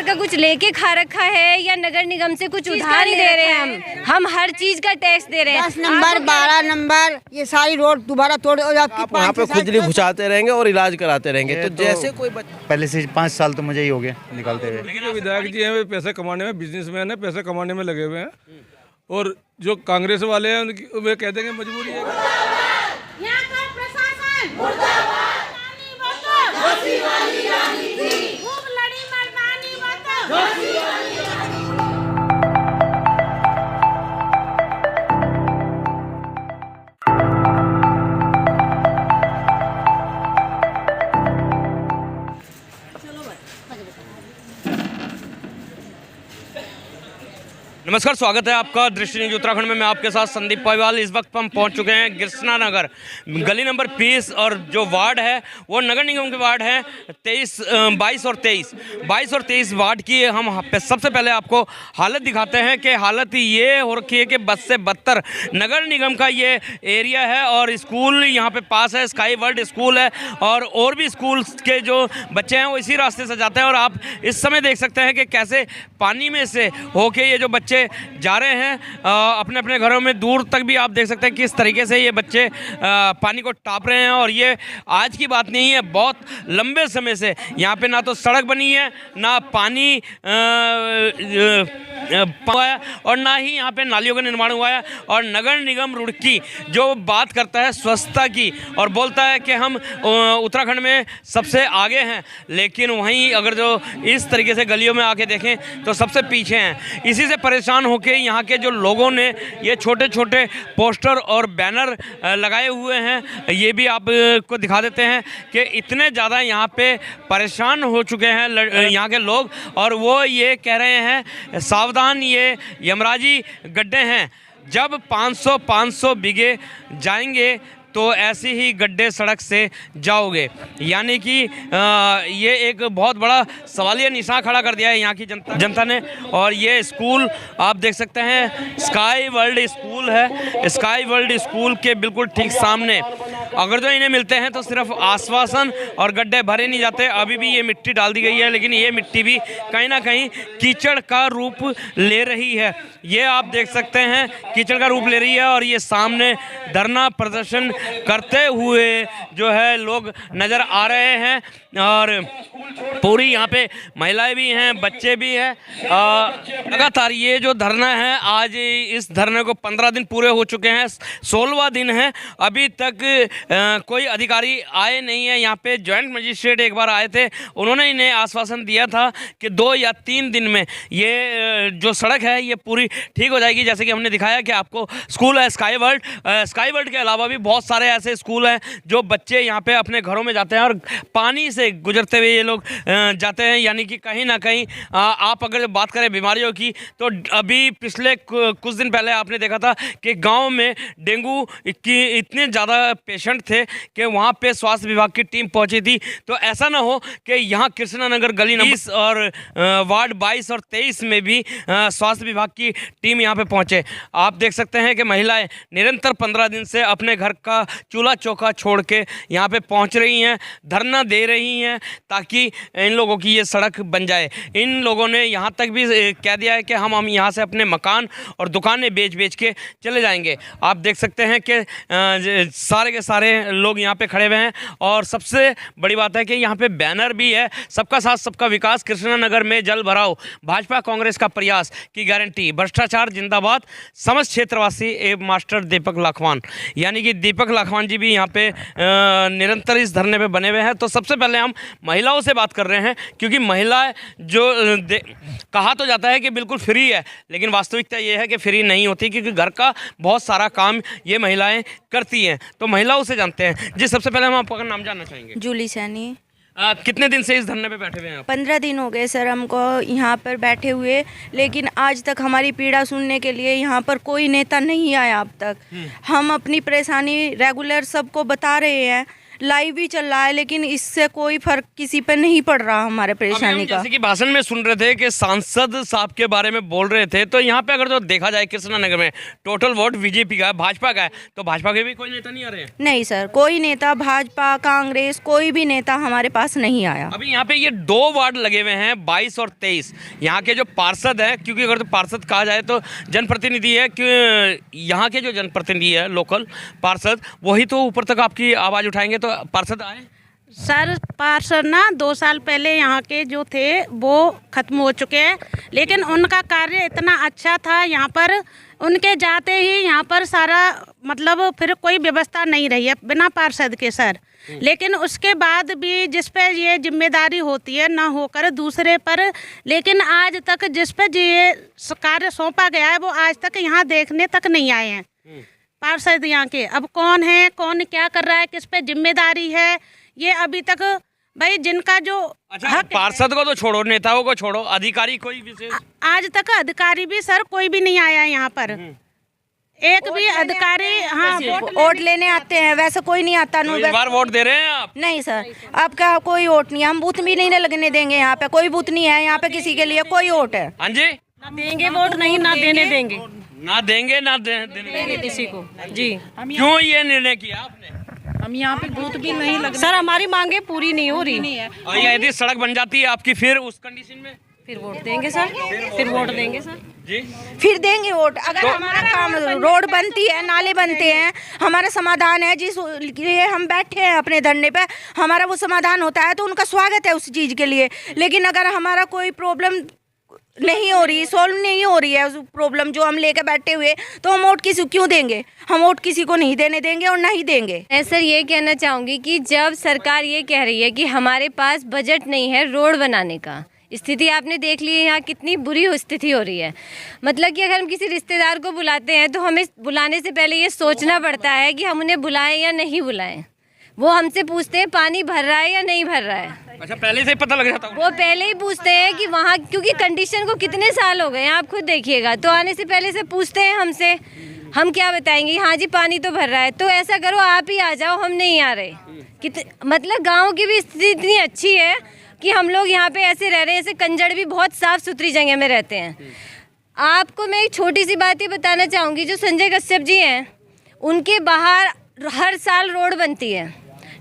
का कुछ लेके खा रखा है या नगर निगम से कुछ उधार नहीं दे रहे हैं। हम हर चीज का टैक्स दे रहे हैं। 10 नंबर 12 नंबर ये सारी रोड दोबारा तोड़ आप वहाँ पे खुजली घुसाते रहेंगे और इलाज कराते रहेंगे। तो जैसे कोई पहले से 5 साल तो मुझे ही हो गए निकालते हुए। जो विधायक जी हैं वे पैसे कमाने में, बिजनेसमैन है, पैसे कमाने में लगे हुए हैं। और जो कांग्रेस वाले हैं उनकी वे कहते हैं मजबूरी है। यहाँ का प्रशासन खूब लड़ी मर्दानी नमस्कार, स्वागत है आपका दृष्टि न्यूज उत्तराखंड में। मैं आपके साथ संदीप पालीवाल। इस वक्त हम पहुंच चुके हैं कृष्णा नगर गली नंबर 20 और जो वार्ड है वो नगर निगम के वार्ड हैं 22 और 23 वार्ड की। हम सबसे पहले आपको हालत दिखाते हैं कि हालत ये हो रखी है कि बद से बदतर नगर निगम का ये एरिया है। और स्कूल यहाँ पे पास है, स्काई वर्ल्ड स्कूल है और भी स्कूल के जो बच्चे हैं वो इसी रास्ते से जाते हैं। और आप इस समय देख सकते हैं कि कैसे पानी में से होके ये जो बच्चे जा रहे हैं अपने अपने घरों में। दूर तक भी आप देख सकते हैं किस तरीके से ये बच्चे पानी को टाप रहे हैं। और ये आज की बात नहीं है, बहुत लंबे समय से यहाँ पे ना तो सड़क बनी है, ना पानी हुआ है और ना ही यहाँ पे नालियों का निर्माण हुआ है। और नगर निगम रुड़की जो बात करता है स्वच्छता की और बोलता है कि हम उत्तराखंड में सबसे आगे हैं, लेकिन वहीं अगर जो इस तरीके से गलियों में आके देखें तो सबसे पीछे हैं। इसी से परेशान होकर यहाँ के जो लोगों ने ये छोटे छोटे पोस्टर और बैनर लगाए हुए हैं, ये भी आपको दिखा देते हैं कि इतने ज़्यादा यहाँ पे परेशान हो चुके हैं यहाँ के लोग। और वो ये कह रहे हैं सावधान, ये यमराजी गड्ढे हैं, जब 500 बीघे जाएंगे तो ऐसे ही गड्ढे सड़क से जाओगे। यानी कि ये एक बहुत बड़ा सवालिया निशान खड़ा कर दिया है यहाँ की जनता ने। और ये स्कूल आप देख सकते हैं स्काई वर्ल्ड स्कूल है। स्काई वर्ल्ड स्कूल के बिल्कुल ठीक सामने अगर जो इन्हें मिलते हैं तो सिर्फ आश्वासन और गड्ढे भरे नहीं जाते। अभी भी ये मिट्टी डाल दी गई है, लेकिन ये मिट्टी भी कहीं ना कहीं कीचड़ का रूप ले रही है। ये आप देख सकते हैं कीचड़ का रूप ले रही है। और ये सामने धरना प्रदर्शन करते हुए जो है लोग नज़र आ रहे हैं। और पूरी यहाँ पे महिलाएं भी हैं, बच्चे भी हैं। लगातार ये जो धरना है, आज इस धरने को 15 दिन पूरे हो चुके हैं, 16वां दिन है। अभी तक कोई अधिकारी आए नहीं है यहाँ पे। जॉइंट मजिस्ट्रेट एक बार आए थे, उन्होंने इन्हें आश्वासन दिया था कि 2 या 3 दिन में ये जो सड़क है ये पूरी ठीक हो जाएगी। जैसे कि हमने दिखाया कि आपको स्कूल है स्काई वर्ल्ड के अलावा भी बहुत सारे ऐसे स्कूल हैं जो बच्चे यहाँ पे अपने घरों में जाते हैं और पानी से गुजरते हुए ये लोग जाते हैं। यानी कि कहीं ना कहीं आप अगर बात करें बीमारियों की तो अभी पिछले कुछ दिन पहले आपने देखा था कि गांव में डेंगू की इतने ज़्यादा पेशेंट थे कि वहाँ पे स्वास्थ्य विभाग की टीम पहुँची थी। तो ऐसा ना हो कि यहाँ कृष्णा नगर गली नंबर 20 और वार्ड 22 और 23 में भी स्वास्थ्य विभाग की टीम यहाँ पे पहुँचे। आप देख सकते हैं कि महिलाएं निरंतर 15 दिन से अपने घर का चूल्हा चौका छोड़ के यहाँ पे पहुँच रही हैं, धरना दे रही हैं ताकि इन लोगों की ये सड़क बन जाए। इन लोगों ने यहाँ तक भी कह दिया है कि हम यहाँ से अपने मकान और दुकानें बेच के चले जाएंगे। आप देख सकते हैं कि सारे के सारे लोग यहाँ पे खड़े हुए हैं। और सबसे बड़ी बात है कि यहाँ पे बैनर भी है, सबका साथ सबका विकास, कृष्णा नगर में जल भराव, भाजपा कांग्रेस का प्रयास की गारंटी, भ्रष्टाचार जिंदाबाद, समस्त क्षेत्रवासी एवं मास्टर दीपक लाखवान। यानी कि दीपक लाखवान जी भी यहाँ पे निरंतर इस धरने पे बने हुए हैं। तो सबसे पहले हम महिलाओं से बात कर रहे हैं, क्योंकि महिलाएं जो कहा तो जाता है कि बिल्कुल फ्री है, लेकिन वास्तविकता ये है कि फ्री नहीं होती, क्योंकि घर का बहुत सारा काम ये महिलाएं करती हैं। तो महिलाओं से जानते हैं जी। सबसे पहले हम आपका नाम जानना चाहेंगे। जूली सैनी। कितने दिन से इस धरने पे बैठे हुए हैं आप? 15 दिन हो गए सर हमको यहाँ पर बैठे हुए, लेकिन आज तक हमारी पीड़ा सुनने के लिए यहाँ पर कोई नेता नहीं आया अब तक। हम अपनी परेशानी रेगुलर सबको बता रहे हैं, लाइव भी चल रहा है, लेकिन इससे कोई फर्क किसी पे नहीं पड़ रहा हमारे अभी हम परेशानी का। जैसे कि भाषण में सुन रहे थे कि सांसद साहब के बारे में बोल रहे थे, तो यहाँ पे अगर जो देखा जाए कृष्णा नगर में टोटल वोट बीजेपी का है, भाजपा का है, तो भाजपा के भी कोई नेता नहीं आ रहे हैं। नहीं सर, कोई नेता, भाजपा, कांग्रेस, कोई भी नेता हमारे पास नहीं आया। अभी यहाँ पे ये 2 वार्ड लगे हुए हैं, 22 और 23। यहाँ के जो पार्षद हैं, क्योंकि अगर तो पार्षद कहा जाए तो जनप्रतिनिधि है, कि यहाँ के जो जनप्रतिनिधि है लोकल पार्षद, वही तो ऊपर तक आपकी आवाज़ उठाएंगे। तो पार्षद आए सर, पार्षद ना 2 साल पहले यहाँ के जो थे वो खत्म हो चुके हैं, लेकिन उनका कार्य इतना अच्छा था यहाँ पर, उनके जाते ही यहाँ पर सारा मतलब फिर कोई व्यवस्था नहीं रही है बिना पार्षद के सर। लेकिन उसके बाद भी जिस पे ये जिम्मेदारी होती है ना होकर दूसरे पर, लेकिन आज तक जिस पे ये कार्य सौंपा गया है वो आज तक यहाँ देखने तक नहीं आए हैं पार्षद यहाँ के। अब कौन है, कौन क्या कर रहा है, किस पे जिम्मेदारी है, ये अभी तक भाई जिनका जो अच्छा, पार्षद को तो छोड़ो, नेताओं को छोड़ो, अधिकारी कोई विशेष आज तक अधिकारी भी सर कोई भी नहीं आया यहाँ पर, एक भी अधिकारी। हाँ, वोट लेने आते हैं, वैसे कोई नहीं आता। तो इस बार वोट दे रहे हैं आप? नहीं सर, आपका कोई वोट नहीं, हम बूथ भी नहीं लगने देंगे। यहाँ पे कोई बूथ नहीं है, यहाँ पे किसी के लिए कोई वोट है। हाँ जी, ना देंगे वोट, नहीं ना देने देंगे, ना देंगे ना देने किसी को जी। क्यों ये निर्णय किया आपने? हम यहाँ पे बूथ भी नहीं लग सर, हमारी मांगे पूरी नहीं हो रही है। और यदि सड़क बन जाती है आपकी, फिर उस कंडीशन में फिर वोट देंगे सर, फिर वोट देंगे सर जी, फिर देंगे वोट। अगर हमारा काम, रोड बनती है, नाले बनते हैं, हमारा समाधान है, जिस लिए हम बैठे हैं अपने धरने पे, हमारा वो समाधान होता है तो उनका स्वागत है उस चीज़ के लिए। लेकिन अगर हमारा कोई प्रॉब्लम नहीं हो रही, सॉल्व नहीं हो रही है उस प्रॉब्लम जो हम लेके बैठे हुए, तो हम वोट किसी क्यों देंगे? हम वोट किसी को नहीं देने देंगे और नहीं देंगे। मैं सर ये कहना चाहूँगी कि जब सरकार ये कह रही है कि हमारे पास बजट नहीं है रोड बनाने का, स्थिति आपने देख ली है यहाँ कितनी बुरी स्थिति हो रही है। मतलब कि अगर हम किसी रिश्तेदार को बुलाते हैं तो हमें बुलाने से पहले ये सोचना पड़ता है कि हम उन्हें बुलाएं या नहीं बुलाएं। वो हमसे पूछते हैं पानी भर रहा है या नहीं भर रहा है। अच्छा, पहले से ही पता लग जाता है? वो पहले ही पूछते हैं कि वहाँ, क्योंकि कंडीशन को कितने साल हो गए हैं आप खुद देखिएगा, तो आने से पहले से पूछते हैं हमसे, हम क्या बताएंगे, हाँ जी पानी तो भर रहा है। तो ऐसा करो आप ही आ जाओ, हम नहीं आ रहे। मतलब गाँव की भी स्थिति इतनी अच्छी है कि हम लोग यहाँ पे ऐसे रह रहे हैं, ऐसे कंजड़ भी बहुत साफ़ सुथरी जगह में रहते हैं। आपको मैं एक छोटी सी बात ही बताना चाहूँगी, जो संजय कश्यप जी हैं उनके बाहर हर साल रोड बनती है,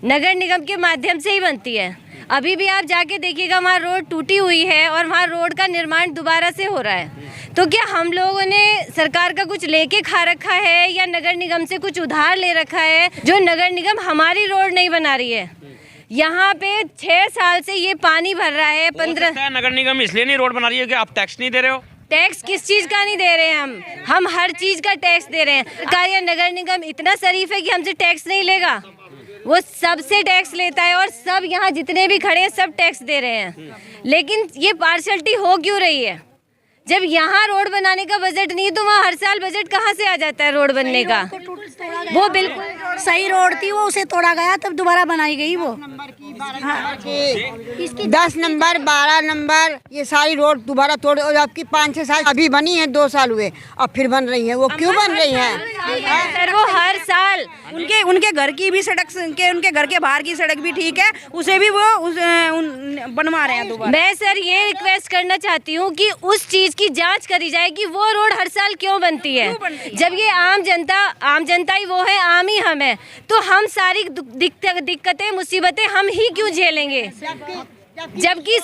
नगर निगम के माध्यम से ही बनती है। अभी भी आप जाके देखिएगा वहाँ रोड टूटी हुई है और वहाँ रोड का निर्माण दोबारा से हो रहा है। तो क्या हम लोगों ने सरकार का कुछ लेके खा रखा है या नगर निगम से कुछ उधार ले रखा है जो नगर निगम हमारी रोड नहीं बना रही है? यहाँ पे 6 साल से ये पानी भर रहा है। 15 नगर निगम इसलिए नहीं रोड बना रही है कि आप टैक्स नहीं दे रहे हो? टैक्स किस चीज़ का नहीं दे रहे हैं? हम हर चीज़ का टैक्स दे रहे हैं। सरकार या नगर निगम इतना शरीफ है कि हमसे टैक्स नहीं लेगा, वो सबसे टैक्स लेता है और सब यहाँ जितने भी खड़े हैं सब टैक्स दे रहे हैं। लेकिन ये पार्शलिटी हो क्यों रही है? जब यहाँ रोड बनाने का बजट नहीं तो वहाँ हर साल बजट कहाँ से आ जाता है रोड बनने का? वो बिल्कुल सही रोड थी, वो उसे तोड़ा गया तब दोबारा बनाई गई। वो 10 नंबर 12 नंबर ये सारी रोड दोबारा तोड़, और आपकी 5-6 साल अभी बनी है, 2 साल हुए, अब फिर बन रही है। वो क्यों बन रही है सर? वो हर साल उनके घर की भी सड़क, उनके घर के बाहर की सड़क भी ठीक है, उसे भी वो बनवा रहे हैं दोबारा। मैं सर ये रिक्वेस्ट करना चाहती हूँ कि उस चीज़ की जांच करी जाए कि वो रोड हर साल क्यों बनती है। जब ये आम जनता ही वो है, आम ही हम है, तो हम सारी दिक्कतें मुसीबतें हम ही क्यों झेलेंगे? जबकि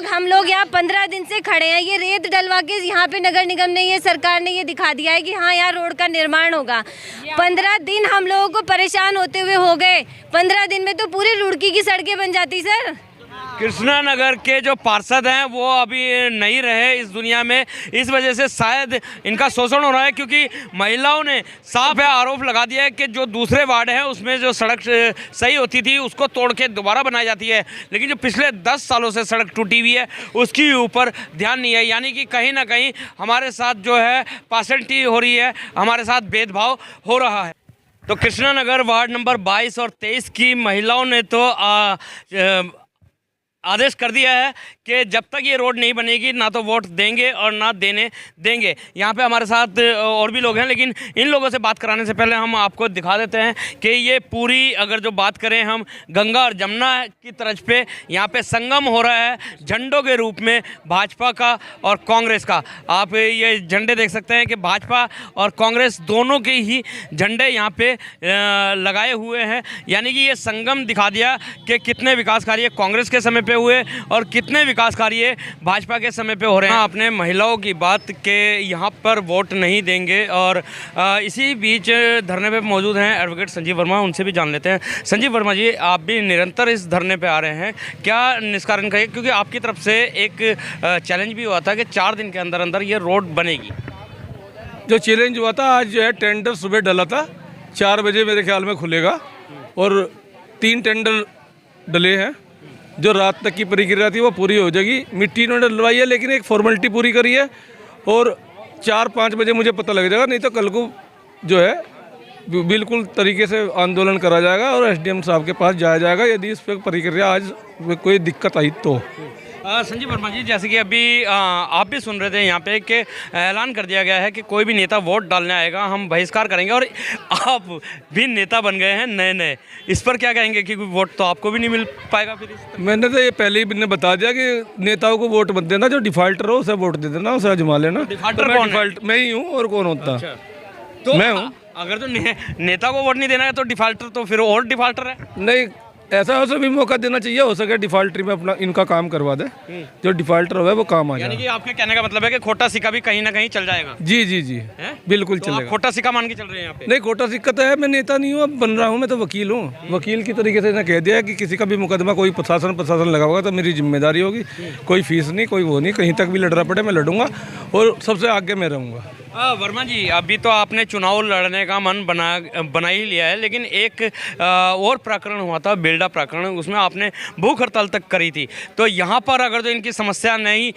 हम लोग यहाँ 15 दिन से खड़े हैं। ये रेत डलवा के यहाँ पे नगर निगम ने, ये सरकार ने ये दिखा दिया है कि हाँ यहाँ रोड का निर्माण होगा। 15 दिन हम लोगों को परेशान होते हुए हो गए। 15 दिन में तो पूरी रुड़की की सड़कें बन जाती सर। कृष्णा नगर के जो पार्षद हैं वो अभी नहीं रहे इस दुनिया में, इस वजह से शायद इनका शोषण हो रहा है, क्योंकि महिलाओं ने साफ आरोप लगा दिया है कि जो दूसरे वार्ड हैं उसमें जो सड़क सही होती थी उसको तोड़ के दोबारा बनाई जाती है, लेकिन जो पिछले 10 सालों से सड़क टूटी हुई है उसके ऊपर ध्यान नहीं है। यानी कि कहीं ना कहीं हमारे साथ जो है पार्शलिटी हो रही है, हमारे साथ भेदभाव हो रहा है। तो कृष्णा नगर वार्ड नंबर 22 और 23 की महिलाओं ने तो आदेश कर दिया है कि जब तक ये रोड नहीं बनेगी ना तो वोट देंगे और ना देने देंगे। यहाँ पे हमारे साथ और भी लोग हैं, लेकिन इन लोगों से बात कराने से पहले हम आपको दिखा देते हैं कि ये पूरी अगर जो बात करें हम गंगा और जमुना की तर्ज पे यहाँ पे संगम हो रहा है झंडों के रूप में भाजपा का और कांग्रेस का। आप ये झंडे देख सकते हैं कि भाजपा और कांग्रेस दोनों के ही झंडे यहाँ पे लगाए हुए हैं, यानी कि ये संगम दिखा दिया कि कितने विकास कार्य कांग्रेस के समय पे हुए और कितने विकास कार्य भाजपा के समय पे हो रहे हैं। आपने महिलाओं की बात के यहाँ पर वोट नहीं देंगे, और इसी बीच धरने पे मौजूद हैं एडवोकेट संजीव वर्मा, उनसे भी जान लेते हैं। संजीव वर्मा जी, आप भी निरंतर इस धरने पे आ रहे हैं, क्या निष्कारण करें, क्योंकि आपकी तरफ से एक चैलेंज भी हुआ था कि 4 दिन के अंदर अंदर ये रोड बनेगी। जो चैलेंज हुआ था, आज जो है टेंडर सुबह डला था, 4 बजे मेरे ख्याल में खुलेगा, और 3 टेंडर डले हैं। जो रात तक की प्रक्रिया थी वो पूरी हो जाएगी। मिट्टी इन्होंने डलवाई है, लेकिन एक फॉर्मेलिटी पूरी करी है, और 4-5 बजे मुझे पता लग जाएगा, नहीं तो कल को जो है बिल्कुल तरीके से आंदोलन करा जाएगा और एसडीएम साहब के पास जाया जाएगा यदि इस पर प्रक्रिया आज कोई दिक्कत आई तो। संजीव वर्मा जी, जैसे कि अभी आप भी सुन रहे थे यहाँ पे कि ऐलान कर दिया गया है कि कोई भी नेता वोट डालने आएगा हम बहिष्कार करेंगे, और आप भी नेता बन गए हैं नए नए, इस पर क्या कहेंगे कि वोट तो आपको भी नहीं मिल पाएगा फिर? मैंने तो ये पहले ही मैंने बता दिया कि नेताओं को वोट मत देना, जो डिफाल्टर हो उसे वोट दे देना, उसे आजमा लेना। डिफाल्टर कौन है? मैं ही हूँ, और कौन होता? तो मैं हूँ। अगर तो नेता को वोट नहीं देना है तो डिफाल्टर तो फिर और डिफाल्टर है। नहीं, ऐसा उसे भी मौका देना चाहिए, हो सके डिफाल्टरी में अपना इनका काम करवा दे, जो डिफाल्टर हो वो काम आ जाए। यानी कि आपके कहने का मतलब है कि खोटा सिक्का भी कहीं ना कहीं चल जाएगा। जी जी जी, बिल्कुल तो चलेगा। आप खोटा सिक्का मान के चल रहे हैं यहाँ पे? नहीं, खोटा सिक्का तो है, मैं नेता नहीं हूँ, अब बन रहा हूँ, मैं तो वकील हूँ। वकील की तरीके से कह दिया कि किसी का भी मुकदमा कोई प्रशासन लगा होगा तो मेरी जिम्मेदारी होगी, कोई फीस नहीं, कोई वो नहीं, कहीं तक भी लड़ना पड़े मैं लड़ूंगा, और सबसे आगे मैं रहूँगा। वर्मा जी, अभी तो आपने चुनाव लड़ने का मन बना ही लिया है, लेकिन एक और प्रकरण हुआ था, बेल्डा प्रकरण, उसमें आपने भूख हड़ताल तक करी थी। तो यहाँ पर अगर तो इनकी समस्या नहीं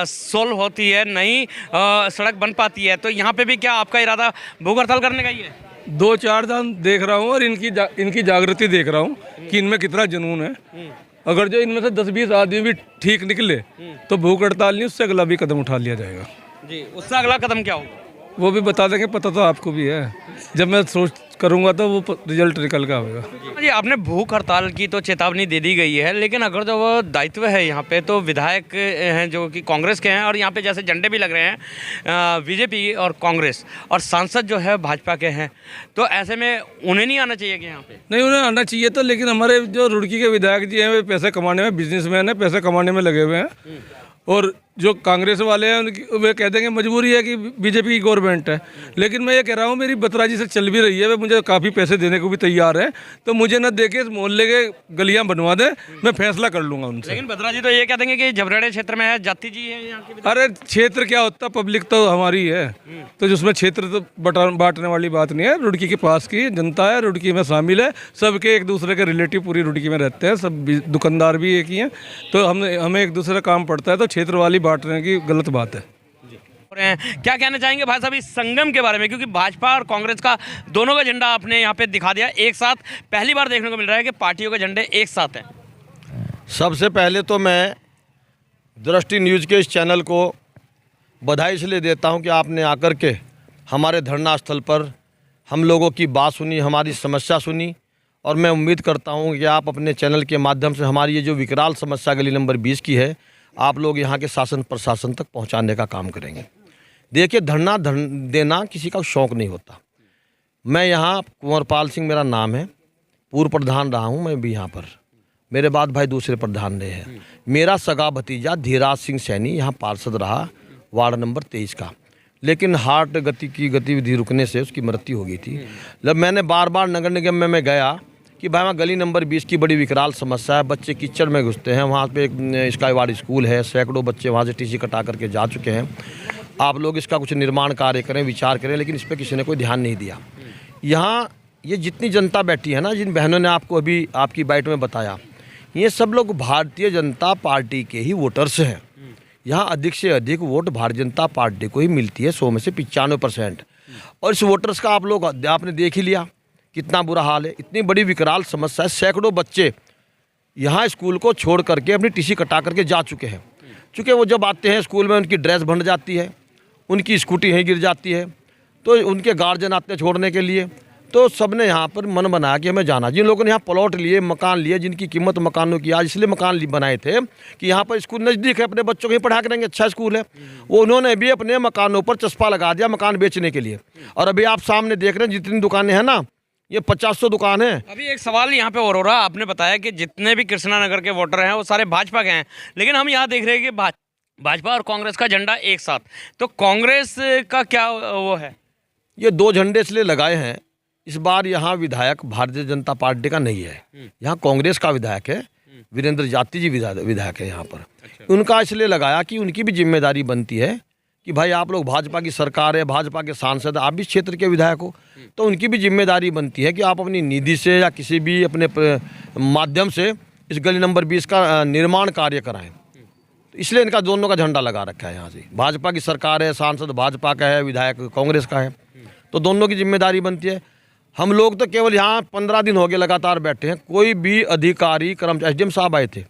सोल्व होती है, नहीं सड़क बन पाती है, तो यहाँ पे भी क्या आपका इरादा भूख हड़ताल करने का ही है? 2-4 दिन देख रहा हूँ, और इनकी जागृति देख रहा हूँ कि इनमें कितना जुनून है। अगर जो इनमें से 10-20 आदमी भी ठीक निकले तो भूख हड़ताल नहीं, उससे अगला भी कदम उठा लिया जाएगा। जी, उससे अगला कदम क्या होगा वो भी बता देंगे, पता तो आपको भी है। जब मैं सोच करूंगा तो वो रिजल्ट निकल का होगा। जी, आपने भूख हड़ताल की तो चेतावनी दे दी गई है, लेकिन अगर जो वो दायित्व है यहाँ पे, तो विधायक हैं जो कि कांग्रेस के हैं, और यहाँ पे जैसे झंडे भी लग रहे हैं बीजेपी और कांग्रेस, और सांसद जो है भाजपा के हैं, तो ऐसे में उन्हें नहीं आना चाहिए कि यहाँ पे? नहीं, उन्हें आना चाहिए तो, लेकिन हमारे जो रुड़की के विधायक जी हैं वे पैसे कमाने में, बिजनेसमैन है, पैसे कमाने में लगे हुए हैं, और जो कांग्रेस वाले हैं उनकी वे कह देंगे मजबूरी है कि बीजेपी की गवर्नमेंट है। लेकिन मैं ये कह रहा हूँ, मेरी बतराजी से चल भी रही है, वे मुझे काफ़ी पैसे देने को भी तैयार है, तो मुझे न दे के मोहल्ले के गलियाँ बनवा दें, मैं फैसला कर लूँगा उनसे। लेकिन बतराजी तो ये कह देंगे कि झबरेड़े क्षेत्र में है, जाति जी है यहाँ की। अरे क्षेत्र क्या होता, पब्लिक तो हमारी है, तो जिसमें क्षेत्र तो बांटने वाली बात नहीं है। रुड़की के पास की जनता है, रुड़की में शामिल है, सबके एक दूसरे के रिलेटिव पूरी रुड़की में रहते हैं, सब दुकानदार भी एक ही हैं, तो हमें एक दूसरे का काम पड़ता है, तो क्षेत्र वाली बांटने की गलत बात है। क्या कहना चाहेंगे भाई साहब इस संगम के बारे में, क्योंकि भाजपा और कांग्रेस का दोनों का झंडा आपने यहाँ पे दिखा दिया एक साथ, पहली बार देखने को मिल रहा है कि पार्टियों के झंडे एक साथ हैं। सबसे पहले तो मैं दृष्टि न्यूज़ के इस चैनल को बधाई इसलिए देता हूं कि आपने आकर के हमारे धरना स्थल पर हम लोगों की बात सुनी, हमारी समस्या सुनी, और मैं उम्मीद करता हूं कि आप अपने चैनल के माध्यम से हमारी ये जो विकराल समस्या गली नंबर 20 की है, आप लोग यहाँ के शासन प्रशासन तक पहुँचाने का काम करेंगे। देखिए, धरना देना किसी का शौक़ नहीं होता। मैं यहाँ कुंवरपाल सिंह मेरा नाम है, पूर्व प्रधान रहा हूँ मैं भी यहाँ पर, मेरे बाद भाई दूसरे प्रधान रहे हैं। मेरा सगा भतीजा धीराज सिंह सैनी यहाँ पार्षद रहा, वार्ड नंबर 23 का, लेकिन हार्ट गतिविधि रुकने से उसकी मृत्यु हो गई थी। जब मैंने बार बार नगर निगम में मैं गया कि भाई वहाँ गली नंबर 20 की बड़ी विकराल समस्या है, बच्चे कीचड़ में घुसते हैं, वहाँ पे एक स्काईवार्ड स्कूल है, सैकड़ों बच्चे वहाँ से टीसी कटा करके जा चुके हैं। आप लोग इसका कुछ निर्माण कार्य करें, विचार करें, लेकिन इस पर किसी ने कोई ध्यान नहीं दिया। यहाँ ये जितनी जनता बैठी है ना, जिन बहनों ने आपको अभी आपकी बाइट में बताया, ये सब लोग भारतीय जनता पार्टी के ही वोटर्स हैं। यहाँ अधिक से अधिक वोट भारतीय जनता पार्टी को ही मिलती है, 100 में से 95%। और इस वोटर्स का आप लोग आपने देख ही लिया कितना बुरा हाल है। इतनी बड़ी विकराल समस्या है, सैकड़ों बच्चे यहाँ स्कूल को छोड़ करके अपनी टीसी कटा करके जा चुके हैं। चूँकि वो जब आते हैं स्कूल में उनकी ड्रेस बंध जाती है, उनकी स्कूटी यहीं गिर जाती है, तो उनके गार्जियन आते हैं छोड़ने के लिए, तो सबने यहाँ पर मन बनाया कि हमें जाना। जिन लोगों ने यहाँ प्लॉट लिए, मकान लिए, जिनकी कीमत मकानों की आज इसलिए मकान बनाए थे कि यहाँ पर स्कूल नज़दीक है, अपने बच्चों को ही पढ़ा करेंगे, अच्छा स्कूल है, वो उन्होंने भी अपने मकानों पर चस्पा लगा दिया मकान बेचने के लिए। और अभी आप सामने देख रहे हैं जितनी दुकानें हैं ना, ये 50 दुकान है। अभी एक सवाल यहाँ पे और हो रहा, आपने बताया कि जितने भी कृष्णा नगर के वोटर हैं वो सारे भाजपा के हैं, लेकिन हम यहाँ देख रहे हैं कि भाजपा और कांग्रेस का झंडा एक साथ, तो कांग्रेस का क्या वो है? ये 2 झंडे इसलिए लगाए हैं, इस बार यहाँ विधायक भारतीय जनता पार्टी का नहीं है, यहाँ कांग्रेस का विधायक है, वीरेंद्र जाती जी विधायक है यहाँ पर। उनका इसलिए लगाया कि उनकी भी जिम्मेदारी बनती है कि भाई आप लोग भाजपा की सरकार है, भाजपा के सांसद, आप भी क्षेत्र के विधायक हो, तो उनकी भी जिम्मेदारी बनती है कि आप अपनी निधि से या किसी भी अपने माध्यम से इस गली नंबर 20 का निर्माण कार्य कराएं। तो इसलिए इनका दोनों का झंडा लगा रखा है यहाँ से। भाजपा की सरकार है, सांसद भाजपा का है, विधायक कांग्रेस का है, तो दोनों की जिम्मेदारी बनती है। हम लोग तो केवल यहाँ 15 दिन हो गए लगातार बैठे हैं, कोई भी अधिकारी कर्मचारी, एसडीएम साहब आए थे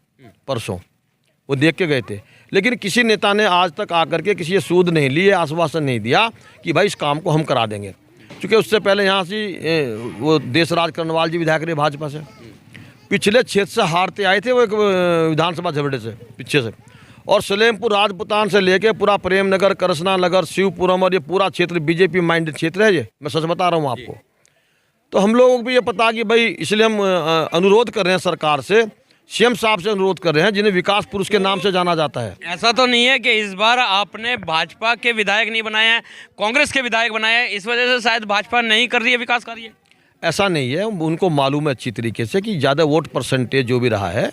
परसों, वो देख के गए थे, लेकिन किसी नेता ने आज तक आकर के किसी सूद नहीं लिए, आश्वासन नहीं दिया कि भाई इस काम को हम करा देंगे। क्योंकि उससे पहले यहाँ से वो देशराज कर्नवाल जी विधायक रहे भाजपा से, पिछले क्षेत्र से हारते आए थे वो एक विधानसभा झगड़े से पीछे से, और सलेमपुर राजपुतान से लेके पूरा प्रेम नगर, कृष्णा नगर, शिवपुरम और ये पूरा क्षेत्र बीजेपी माइंडेड क्षेत्र है। ये मैं सच बता रहा हूँ आपको। तो हम लोगों को भी ये पता कि भाई, इसलिए हम अनुरोध कर रहे हैं सरकार से, सीएम साहब से अनुरोध कर रहे हैं, जिन्हें विकास पुरुष के नाम से जाना जाता है। ऐसा तो नहीं है कि इस बार आपने भाजपा के विधायक नहीं बनाए हैं, कांग्रेस के विधायक बनाए हैं, इस वजह से शायद भाजपा नहीं कर रही है विकास कार्य? ऐसा नहीं है, उनको मालूम है अच्छी तरीके से कि ज़्यादा वोट परसेंटेज जो भी रहा है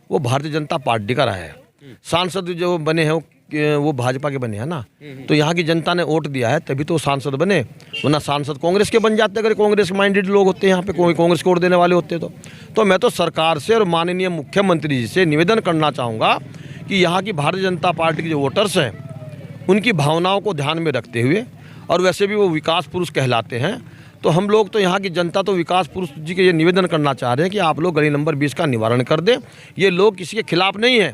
वो भारतीय जनता पार्टी का रहा है। सांसद जो बने हैं वो भाजपा के बने हैं ना, तो यहाँ की जनता ने वोट दिया है तभी तो सांसद बने, वरना सांसद कांग्रेस के बन जाते अगर कांग्रेस माइंडेड लोग होते हैं यहाँ पे, कोई कांग्रेस को वोट देने वाले होते तो मैं तो सरकार से और माननीय मुख्यमंत्री जी से निवेदन करना चाहूँगा कि यहाँ की भारतीय जनता पार्टी के जो वोटर्स हैं उनकी भावनाओं को ध्यान में रखते हुए, और वैसे भी वो विकास पुरुष कहलाते हैं, तो हम लोग तो यहाँ की जनता तो विकास पुरुष जी के ये निवेदन करना चाह रहे हैं कि आप लोग गली नंबर 20 का निवारण कर दें। ये लोग किसी के खिलाफ नहीं हैं,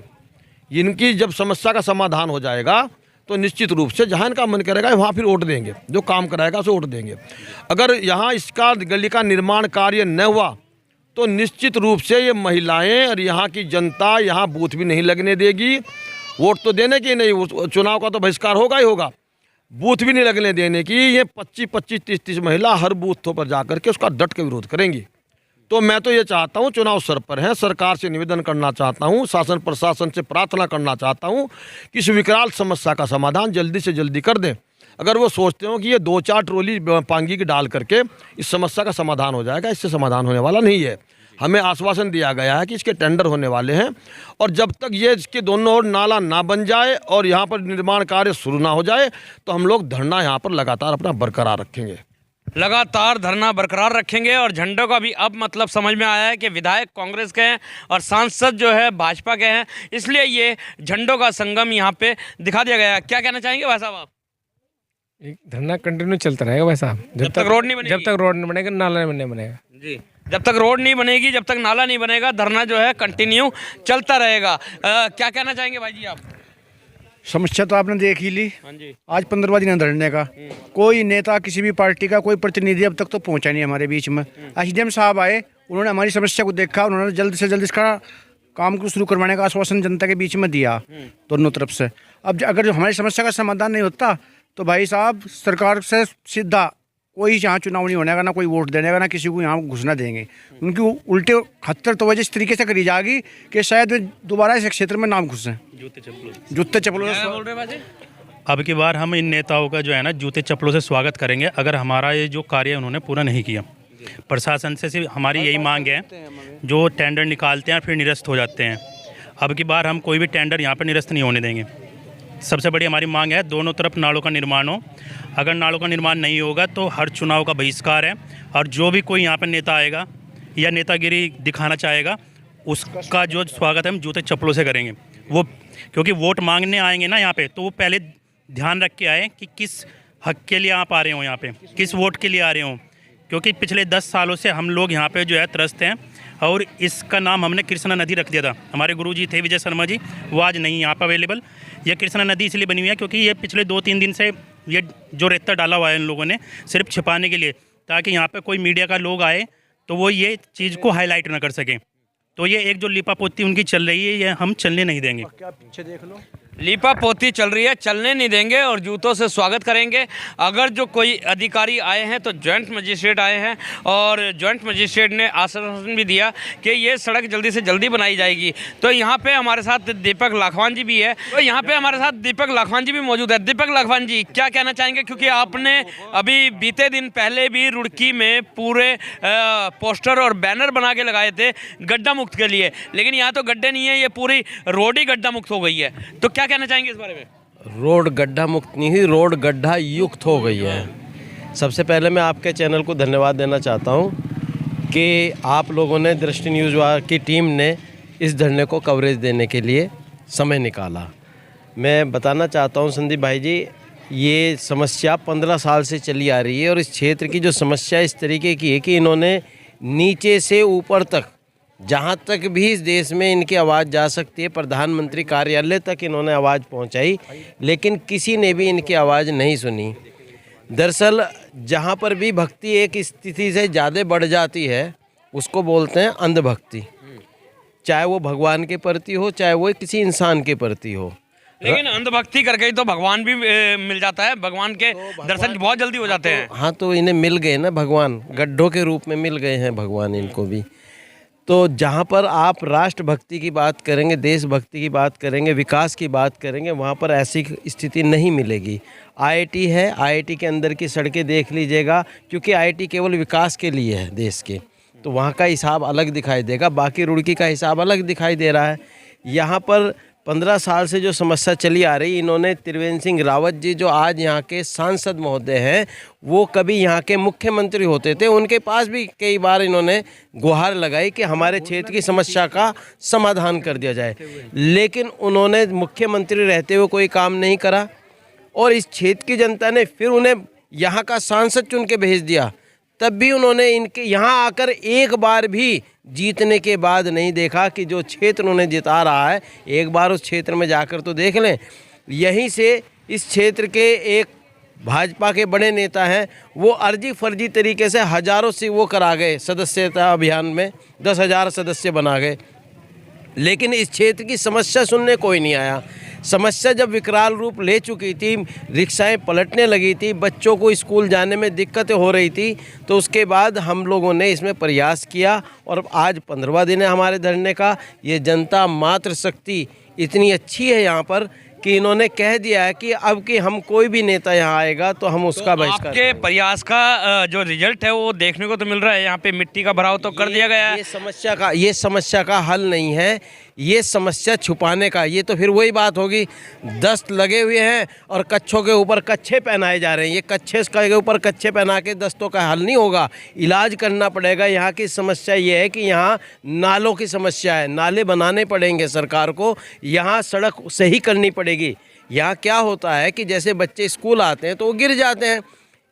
इनकी जब समस्या का समाधान हो जाएगा तो निश्चित रूप से जहाँ इनका मन करेगा वहाँ फिर वोट देंगे, जो काम कराएगा उसे वोट देंगे। अगर यहाँ इसका गली का निर्माण कार्य न हुआ तो निश्चित रूप से ये महिलाएं और यहाँ की जनता यहाँ बूथ भी नहीं लगने देगी। वोट तो देने की नहीं, चुनाव का तो बहिष्कार होगा ही होगा, बूथ भी नहीं लगने देने की। ये 25-25, 30-30 महिला हर बूथों पर जा करके उसका डट के विरोध करेंगी। तो मैं तो ये चाहता हूँ, चुनाव सर पर है, सरकार से निवेदन करना चाहता हूँ, शासन प्रशासन से प्रार्थना करना चाहता हूँ कि इस विकराल समस्या का समाधान जल्दी से जल्दी कर दें। अगर वो सोचते हो कि ये 2-4 ट्रॉली पांगी की डाल करके इस समस्या का समाधान हो जाएगा, इससे समाधान होने वाला नहीं है। हमें आश्वासन दिया गया है कि इसके टेंडर होने वाले हैं, और जब तक ये इसके दोनों ओर नाला ना बन जाए और यहाँ पर निर्माण कार्य शुरू ना हो जाए तो हम लोग धरना यहाँ पर लगातार अपना बरकरार रखेंगे। लगातार धरना बरकरार रखेंगे। और झंडों का भी अब मतलब समझ में आया है कि विधायक कांग्रेस के हैं और सांसद जो है भाजपा के हैं, इसलिए ये झंडों का संगम यहाँ पे दिखा दिया गया है। क्या कहना चाहेंगे भाई साहब आप? एक धरना कंटिन्यू चलता रहेगा भाई साहब, जब तक रोड नहीं बनेगी, जब तक रोड नहीं बनेगा, नाला नहीं बनेगा जी, जब तक रोड नहीं बनेगी, जब तक नाला नहीं बनेगा, धरना जो है कंटिन्यू चलता रहेगा। क्या कहना चाहेंगे भाई जी आप? समस्या तो आपने देख ही ली। हाँ जी। आज 15वां दिन है धरने का, कोई नेता किसी भी पार्टी का कोई प्रतिनिधि अब तक तो पहुंचा नहीं हमारे बीच में। एसडीएम साहब आए, उन्होंने हमारी समस्या को देखा, उन्होंने जल्द से जल्द इसका काम को शुरू करवाने का आश्वासन जनता के बीच में दिया दोनों तरफ से। अब अगर जो हमारी समस्या का समाधान नहीं होता तो भाई साहब सरकार से सीधा कोई यहाँ चुनाव नहीं होने का, ना कोई वोट देने का, ना किसी को यहाँ घुसना देंगे। उनकी उल्टे खत्तर तो वजह इस तरीके से करी जाएगी कि शायद वे दोबारा इस क्षेत्र में नाम घुसें। जूते चप्पलों से बोल रहे। अब की बार हम इन नेताओं का जो है ना जूते चप्पलों से स्वागत करेंगे अगर हमारा ये जो कार्य उन्होंने पूरा नहीं किया। प्रशासन से सिर्फ हमारी यही मांग है, जो टेंडर निकालते हैं फिर निरस्त हो जाते हैं, अब की बार हम कोई भी टेंडर यहाँ पर निरस्त नहीं होने देंगे। सबसे बड़ी हमारी मांग है दोनों तरफ नालों का निर्माण हो। अगर नालों का निर्माण नहीं होगा तो हर चुनाव का बहिष्कार है, और जो भी कोई यहाँ पर नेता आएगा या नेतागिरी दिखाना चाहेगा उसका जो स्वागत है हम जूते चप्पलों से करेंगे। वो क्योंकि वोट मांगने आएंगे ना यहाँ पे, तो वो पहले ध्यान रख के आए कि किस हक के लिए आप आ रहे हो, यहाँ पे किस वोट के लिए आ रहे हो। क्योंकि पिछले 10 सालों से हम लोग यहाँ पे जो है त्रस्त हैं, और इसका नाम हमने कृष्णा नदी रख दिया था। हमारे गुरुजी थे विजय शर्मा जी, वो आज नहीं यहाँ पर अवेलेबल। यह कृष्णा नदी इसलिए बनी हुई है क्योंकि ये पिछले 2-3 दिन से ये जो रेता डाला हुआ है इन लोगों ने सिर्फ छिपाने के लिए, ताकि यहाँ पे कोई मीडिया का लोग आए तो वो ये चीज़ को हाईलाइट ना कर सकें। तो ये एक जो लिपापोती उनकी चल रही है, ये हम चलने नहीं देंगे। क्या पीछे देख लो, लिपा पोती चल रही है, चलने नहीं देंगे और जूतों से स्वागत करेंगे। अगर जो कोई अधिकारी आए हैं तो जॉइंट मजिस्ट्रेट आए हैं और जॉइंट मजिस्ट्रेट ने आश्वासन भी दिया कि ये सड़क जल्दी से जल्दी बनाई जाएगी। तो यहाँ पे हमारे साथ दीपक लाखवान जी भी है, तो यहाँ पे हमारे साथ दीपक लाखवान जी भी मौजूद है। दीपक लाखवान जी, क्या कहना चाहेंगे, क्योंकि आपने अभी बीते दिन पहले भी रुड़की में पूरे पोस्टर और बैनर बना के लगाए थे गड्ढा मुक्त के लिए, लेकिन यहाँ तो गड्ढे नहीं है, ये पूरी रोड ही गड्ढा मुक्त हो गई है। तो क्या कहना चाहेंगे इस बारे में? रोड गड्ढा मुक्त नहीं हुई, रोड गड्ढा युक्त हो गई है। सबसे पहले मैं आपके चैनल को धन्यवाद देना चाहता हूं कि आप लोगों ने दृष्टि न्यूज़ की टीम ने इस धरने को कवरेज देने के लिए समय निकाला। मैं बताना चाहता हूं संदीप भाई जी, ये समस्या 15 साल से चली आ रही है और इस क्षेत्र की जो समस्या इस तरीके की है कि इन्होंने नीचे से ऊपर तक, जहाँ तक भी इस देश में इनकी आवाज़ जा सकती है, प्रधानमंत्री कार्यालय तक इन्होंने आवाज़ पहुँचाई, लेकिन किसी ने भी इनकी आवाज़ नहीं सुनी। दरअसल जहाँ पर भी भक्ति एक स्थिति से ज़्यादा बढ़ जाती है उसको बोलते हैं अंधभक्ति, चाहे वो भगवान के प्रति हो, चाहे वो किसी इंसान के प्रति हो। लेकिन अंधभक्ति करके ही तो भगवान भी मिल जाता है, भगवान के दर्शन बहुत जल्दी हो जाते हैं। हाँ, तो इन्हें मिल गए ना भगवान, गड्ढों के रूप में मिल गए हैं भगवान इनको भी। तो जहाँ पर आप राष्ट्रभक्ति की बात करेंगे, देशभक्ति की बात करेंगे, विकास की बात करेंगे, वहाँ पर ऐसी स्थिति नहीं मिलेगी। आईआईटी है, आईआईटी के अंदर की सड़कें देख लीजिएगा, क्योंकि आईआईटी केवल विकास के लिए है देश के, तो वहाँ का हिसाब अलग दिखाई देगा, बाकी रुड़की का हिसाब अलग दिखाई दे रहा है। यहाँ पर 15 साल से जो समस्या चली आ रही, इन्होंने त्रिवेंद्र सिंह रावत जी जो आज यहाँ के सांसद महोदय हैं, वो कभी यहाँ के मुख्यमंत्री होते थे, उनके पास भी कई बार इन्होंने गुहार लगाई कि हमारे क्षेत्र की समस्या का समाधान कर दिया जाए, लेकिन उन्होंने मुख्यमंत्री रहते हुए कोई काम नहीं करा और इस क्षेत्र की जनता ने फिर उन्हें यहाँ का सांसद चुन के भेज दिया। तब भी उन्होंने इनके यहाँ आकर एक बार भी जीतने के बाद नहीं देखा कि जो क्षेत्र उन्हें जिता रहा है, एक बार उस क्षेत्र में जाकर तो देख लें। यहीं से इस क्षेत्र के एक भाजपा के बड़े नेता हैं, वो अर्जी फर्जी तरीके से हज़ारों से वो करा गए सदस्यता अभियान में, 10,000 सदस्य बना गए, लेकिन इस क्षेत्र की समस्या सुनने कोई नहीं आया। समस्या जब विकराल रूप ले चुकी थी, रिक्शाएं पलटने लगी थी, बच्चों को स्कूल जाने में दिक्कतें हो रही थी, तो उसके बाद हम लोगों ने इसमें प्रयास किया और आज 15वां दिन है हमारे धरने का। ये जनता मातृ शक्ति इतनी अच्छी है यहाँ पर कि इन्होंने कह दिया है कि अब कि हम कोई भी नेता यहाँ आएगा तो हम उसका बहिष्कार। आपके प्रयास का जो रिजल्ट है वो देखने को तो मिल रहा है। यहाँ पे मिट्टी का भराव तो कर दिया गया है। ये समस्या का हल नहीं है, ये समस्या छुपाने का। ये तो फिर वही बात होगी, दस्त लगे हुए हैं और कच्छों के ऊपर कच्छे पहनाए जा रहे हैं। ये कच्छे के ऊपर कच्छे पहना के दस्तों का हल नहीं होगा, इलाज करना पड़ेगा। यहाँ की समस्या ये है कि यहाँ नालों की समस्या है, नाले बनाने पड़ेंगे सरकार को, यहाँ सड़क सही करनी पड़ेगी। यहाँ क्या होता है कि जैसे बच्चे स्कूल आते हैं तो वो गिर जाते हैं।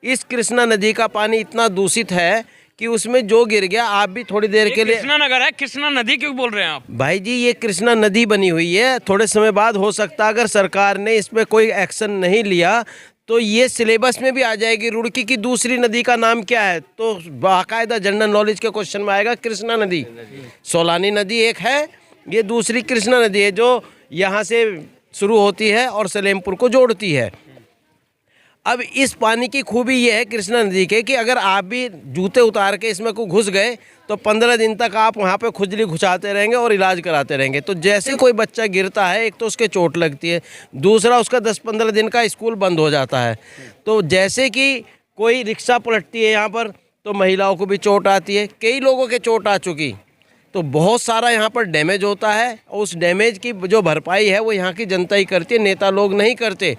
इस कृष्णा नदी का पानी इतना दूषित है कि उसमें जो गिर गया, आप भी थोड़ी देर के लिए, कृष्णा नगर है, कृष्णा नदी क्यों बोल रहे हैं आप? भाई जी ये कृष्णा नदी बनी हुई है, थोड़े समय बाद हो सकता है अगर सरकार ने इस पर कोई एक्शन नहीं लिया तो ये सिलेबस में भी आ जाएगी। रुड़की की दूसरी नदी का नाम क्या है, तो बाकायदा जनरल नॉलेज के क्वेश्चन में आएगा कृष्णा नदी। सोलानी नदी एक है, ये दूसरी कृष्णा नदी है जो यहाँ से शुरू होती है और सलेमपुर को जोड़ती है। अब इस पानी की खूबी ये है कृष्णा नदी के कि अगर आप भी जूते उतार के इसमें को घुस गए तो 15 दिन तक आप वहाँ पे खुजली घुसाते रहेंगे और इलाज कराते रहेंगे। तो जैसे कोई बच्चा गिरता है, एक तो उसके चोट लगती है, दूसरा उसका 10-15 दिन का स्कूल बंद हो जाता है। तो जैसे कि कोई रिक्शा पलटती है यहाँ पर तो महिलाओं को भी चोट आती है, कई लोगों के चोट आ चुकी, तो बहुत सारा यहाँ पर डैमेज होता है। उस डैमेज की जो भरपाई है वो यहाँ की जनता ही करती है, नेता लोग नहीं करते।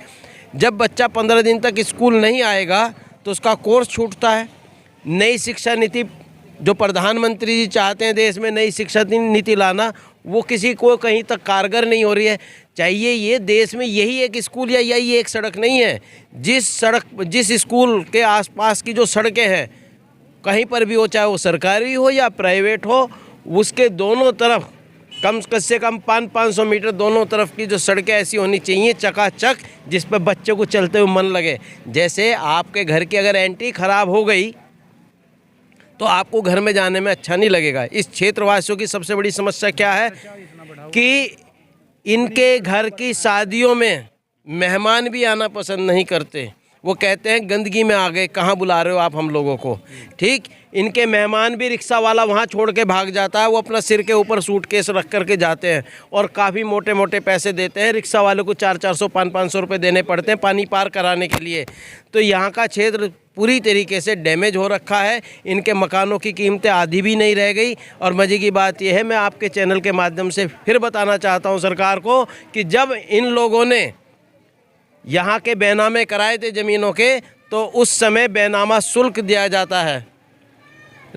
जब बच्चा 15 दिन तक स्कूल नहीं आएगा तो उसका कोर्स छूटता है। नई शिक्षा नीति जो प्रधानमंत्री जी चाहते हैं देश में नई शिक्षा नीति लाना, वो किसी को कहीं तक कारगर नहीं हो रही है। चाहिए ये देश में यही एक स्कूल या यही एक सड़क नहीं है। जिस स्कूल के आसपास की जो सड़कें हैं, कहीं पर भी हो, चाहे वो सरकारी हो या प्राइवेट हो, उसके दोनों तरफ कम से कम 500 मीटर दोनों तरफ की जो सड़कें ऐसी होनी चाहिए चकाचक, जिस पर बच्चों को चलते हुए मन लगे। जैसे आपके घर की अगर एंट्री ख़राब हो गई तो आपको घर में जाने में अच्छा नहीं लगेगा। इस क्षेत्रवासियों की सबसे बड़ी समस्या क्या है कि इनके घर की शादियों में मेहमान भी आना पसंद नहीं करते। वो कहते हैं गंदगी में आ गए, कहाँ बुला रहे हो आप हम लोगों को। ठीक, इनके मेहमान भी रिक्शा वाला वहाँ छोड़ के भाग जाता है, वो अपना सिर के ऊपर सूटकेस रख करके जाते हैं और काफ़ी मोटे मोटे पैसे देते हैं। रिक्शा वाले को 400-400 500 रुपये देने पड़ते हैं पानी पार कराने के लिए। तो यहाँ का क्षेत्र पूरी तरीके से डैमेज हो रखा है। इनके मकानों की कीमतें आधी भी नहीं रह गई। और मज़े की बात यह है, मैं आपके चैनल के माध्यम से फिर बताना चाहता हूँ सरकार को कि जब इन लोगों ने यहाँ के बैनामे कराए थे ज़मीनों के, तो उस समय बैनामा शुल्क दिया जाता है,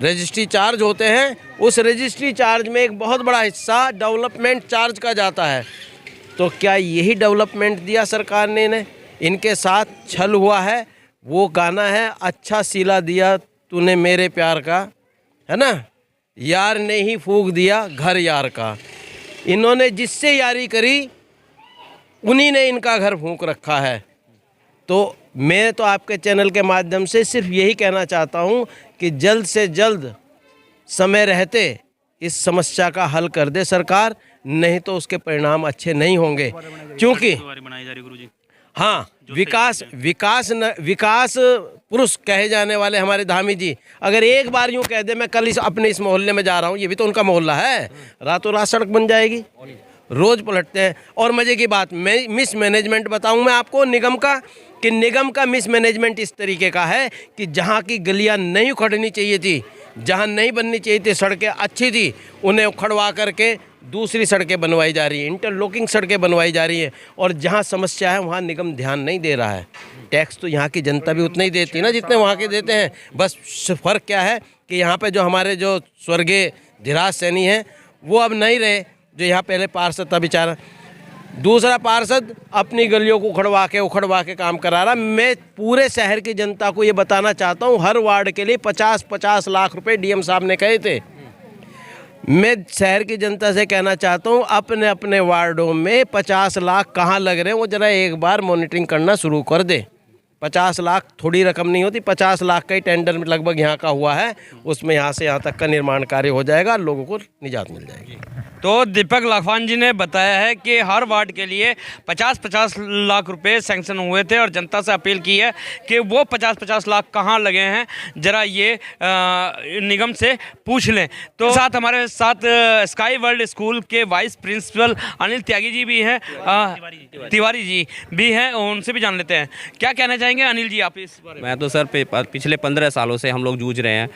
रजिस्ट्री चार्ज होते हैं। उस रजिस्ट्री चार्ज में एक बहुत बड़ा हिस्सा डेवलपमेंट चार्ज का जाता है। तो क्या यही डेवलपमेंट दिया सरकार ने इन्हें? इनके साथ छल हुआ है। वो गाना है, अच्छा सिला दिया तूने मेरे प्यार का, है ना, यार ने ही फूंक दिया घर यार का। इन्होंने जिससे यारी करी उन्हीं ने इनका घर फूंक रखा है। तो मैं तो आपके चैनल के माध्यम से सिर्फ यही कहना चाहता हूँ कि जल्द से जल्द समय रहते इस समस्या का हल कर दे सरकार, नहीं तो उसके परिणाम अच्छे नहीं होंगे। क्योंकि हाँ, विकास पुरुष कहे जाने वाले हमारे धामी जी अगर एक बार यूँ कह दे मैं कल अपने इस मोहल्ले में जा रहा हूँ, ये भी तो उनका मोहल्ला है, रातों रात सड़क बन जाएगी। रोज़ पलटते हैं। और मज़े की बात, मैं मिस मैनेजमेंट बताऊं मैं आपको निगम का, कि निगम का मिस मैनेजमेंट इस तरीके का है कि जहां की गलियां नहीं उखड़नी चाहिए थी, जहां नहीं बननी चाहिए थी, सड़कें अच्छी थी, उन्हें उखड़वा करके दूसरी सड़कें बनवाई जा रही हैं, इंटरलॉकिंग सड़कें बनवाई जा रही हैं। और जहां समस्या है वहां निगम ध्यान नहीं दे रहा है। टैक्स तो यहाँ की जनता भी उतना ही देती है ना जितने वहाँ के देते हैं। बस फ़र्क क्या है कि यहाँ पर जो हमारे जो स्वर्गीय धीराज सैनी हैं वो अब नहीं रहे, जो यहाँ पहले पार्षद था बेचारा। दूसरा पार्षद अपनी गलियों को उखड़वा के काम करा रहा। मैं पूरे शहर की जनता को ये बताना चाहता हूँ, हर वार्ड के लिए 50-50 लाख रुपए डीएम साहब ने कहे थे। मैं शहर की जनता से कहना चाहता हूँ, अपने अपने वार्डों में 50 लाख कहाँ लग रहे हैं वो ज़रा एक बार मॉनिटरिंग करना शुरू कर दे। 50 लाख थोड़ी रकम नहीं होती, 50 लाख का ही टेंडर लगभग यहाँ का हुआ है, उसमें यहाँ से यहाँ तक का निर्माण कार्य हो जाएगा, लोगों को निजात मिल जाएगी। तो दीपक लाखवान जी ने बताया है कि हर वार्ड के लिए 50-50 लाख रुपए सैंक्शन हुए थे और जनता से अपील की है कि वो 50-50 लाख कहाँ लगे हैं, ज़रा ये निगम से पूछ लें। तो साथ हमारे साथ स्काई वर्ल्ड स्कूल के वाइस प्रिंसिपल अनिल त्यागी जी भी हैं, तिवारी जी भी हैं, उनसे भी जान लेते हैं। क्या कहना चाहेंगे अनिल जी आप इस बारे में? मैं तो सर पिछले 15 सालों से हम लोग जूझ रहे हैं।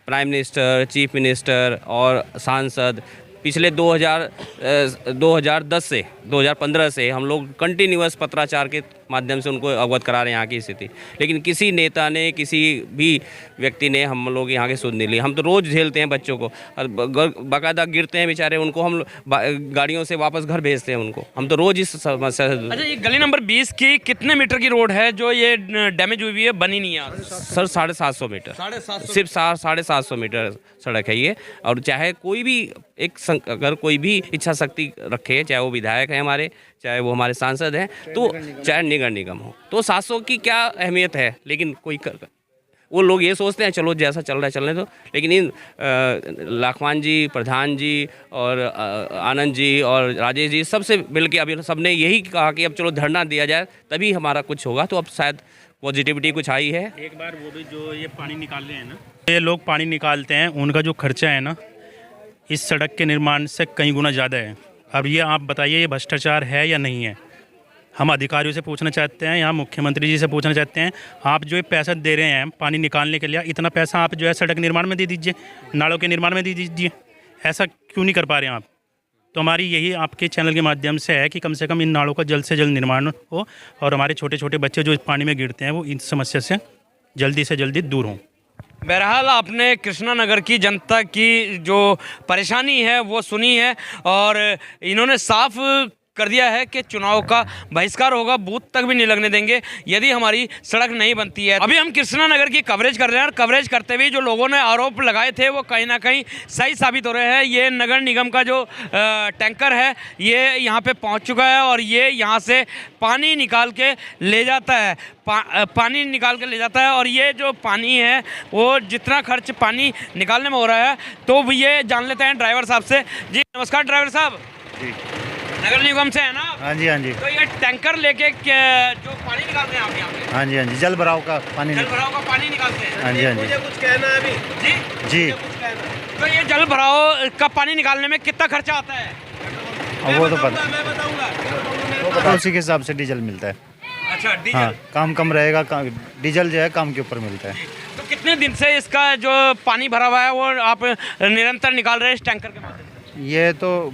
प्राइम मिनिस्टर, चीफ मिनिस्टर और सांसद पिछले 2010 से 2015 से हम लोग कंटिन्यूअस पत्राचार के माध्यम से उनको अवगत करा रहे हैं यहाँ की स्थिति, लेकिन किसी नेता ने, किसी भी व्यक्ति ने हम लोग यहाँ की सुध नहीं ली। हम तो रोज़ झेलते हैं बच्चों को, बाकायदा गिरते हैं बेचारे, उनको हम गाड़ियों से वापस घर भेजते हैं उनको। हम तो रोज़ इस समस्या से। अच्छा, ये गली नंबर 20 की कितने मीटर की रोड है जो ये डैमेज हुई है, बनी नहीं है? सर 750 मीटर, सिर्फ 750 मीटर सड़क है ये। और चाहे कोई भी अगर कोई भी इच्छा शक्ति रखे, चाहे वो विधायक है हमारे, चाहे वो हमारे सांसद हैं, तो चाहे नगर निगम हो, तो 700 की क्या अहमियत है। लेकिन वो लोग ये सोचते हैं चलो जैसा चल रहा है चलने दो। लेकिन इन लाखवान जी, प्रधान जी और आनंद जी और राजेश जी सबसे मिलके अभी सबने यही कहा कि अब चलो धरना दिया जाए तभी हमारा कुछ होगा। तो अब शायद पॉजिटिविटी कुछ आई है। एक बार वो भी जो ये पानी निकाल रहे हैं ना, ये लोग पानी निकालते हैं, उनका जो खर्चा है ना इस सड़क के निर्माण से कई गुना ज़्यादा है। अब ये आप बताइए, ये भ्रष्टाचार है या नहीं है? हम अधिकारियों से पूछना चाहते हैं, यहाँ मुख्यमंत्री जी से पूछना चाहते हैं, आप जो पैसा दे रहे हैं पानी निकालने के लिए, इतना पैसा आप जो है सड़क निर्माण में दे दीजिए, नालों के निर्माण में दे दीजिए। ऐसा क्यों नहीं कर पा रहे हैं आप? तो हमारी यही आपके चैनल के माध्यम से है कि कम से कम इन नालों का जल्द से जल्द निर्माण हो और हमारे छोटे छोटे बच्चे जो पानी में गिरते हैं वो इन समस्या से जल्दी दूर हों। बहरहाल आपने कृष्णा नगर की जनता की जो परेशानी है वो सुनी है और इन्होंने साफ कर दिया है कि चुनाव का बहिष्कार होगा, बूथ तक भी नहीं लगने देंगे यदि हमारी सड़क नहीं बनती है। अभी हम कृष्णा नगर की कवरेज कर रहे हैं और कवरेज करते हुए जो लोगों ने आरोप लगाए थे वो कहीं ना कहीं सही साबित हो रहे हैं। ये नगर निगम का जो टैंकर है ये यहाँ पे पहुँच चुका है और ये यहाँ से पानी निकाल के ले जाता है, पानी निकाल के ले जाता है। और ये जो पानी है वो जितना खर्च पानी निकालने में हो रहा है तो ये जान लेते हैं ड्राइवर साहब से। जी नमस्कार ड्राइवर साहब। जी नगर निगम से है ना? हाँ जी हाँ जी। तो ये टैंकर लेके जो पानी निकालते हैं आप यहाँ पे? हाँ जी हाँ जी, जल भराव का पानी निकालते हैं। हाँ जी हाँ जी। मुझे कुछ कहना है अभी। जी तो ये जल भराव का पानी निकालने में कितना खर्चा आता है? वो तो पता, मैं बताऊंगा। उसी के हिसाब से डीजल मिलता है। अच्छा डीजल। हाँ, काम कम रहेगा, डीजल जो है काम के ऊपर मिलता है। तो कितने दिन से इसका जो पानी भरा हुआ है वो आप निरंतर निकाल रहे हैं इस टैंकर के माध्यम से? ये तो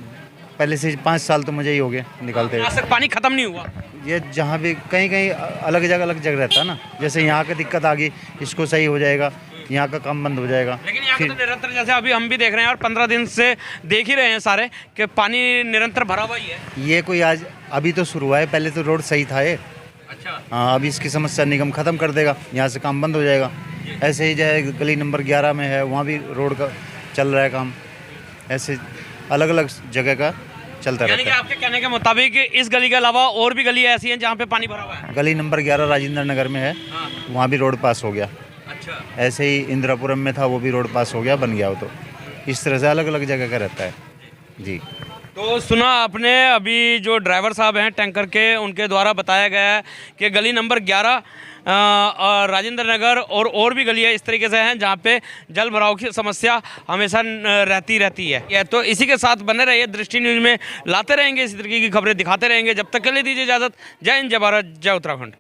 पहले से 5 साल तो मुझे ही हो गए निकालते हुए। आज तक पानी खत्म नहीं हुआ? ये जहाँ भी कहीं कहीं अलग जगह रहता है ना, जैसे यहाँ की दिक्कत आ गई, इसको सही हो जाएगा, यहाँ का काम बंद हो जाएगा। लेकिन यहाँ का तो निरंतर, जैसे अभी हम भी देख रहे हैं और 15 दिन से देख ही रहे हैं सारे कि पानी निरंतर भरा हुआ ही है। ये कोई आज अभी तो शुरू हुआ है, पहले तो रोड सही था ये। अच्छा। हाँ, अभी इसकी समस्या निगम ख़त्म कर देगा, यहाँ से काम बंद हो जाएगा। ऐसे ही जाए गली नंबर 11 में है, वहाँ भी रोड का चल रहा है काम। ऐसे अलग अलग जगह का चलता रहता है। यानी कि आपके कहने के मुताबिक इस गली के अलावा और भी गली ऐसी हैं जहाँ पे पानी भरा हुआ है? गली नंबर 11 राजेंद्र नगर में है, वहाँ भी रोड पास हो गया। अच्छा। ऐसे ही इंदिरापुरम में था, वो भी रोड पास हो गया, बन गया वो। तो इस तरह से अलग अलग जगह का रहता है जी। तो सुना आपने अभी जो ड्राइवर साहब हैं टैंकर के, उनके द्वारा बताया गया है कि गली नंबर 11 और राजेंद्र नगर और भी गलियाँ इस तरीके से हैं जहाँ पे जल भराव की समस्या हमेशा रहती है। तो इसी के साथ बने रहिए, दृष्टि न्यूज़ में लाते रहेंगे इसी तरीके की खबरें, दिखाते रहेंगे। जब तक के लिए दीजिए इजाज़त। जय हिंद, जय भारत, जय उत्तराखंड।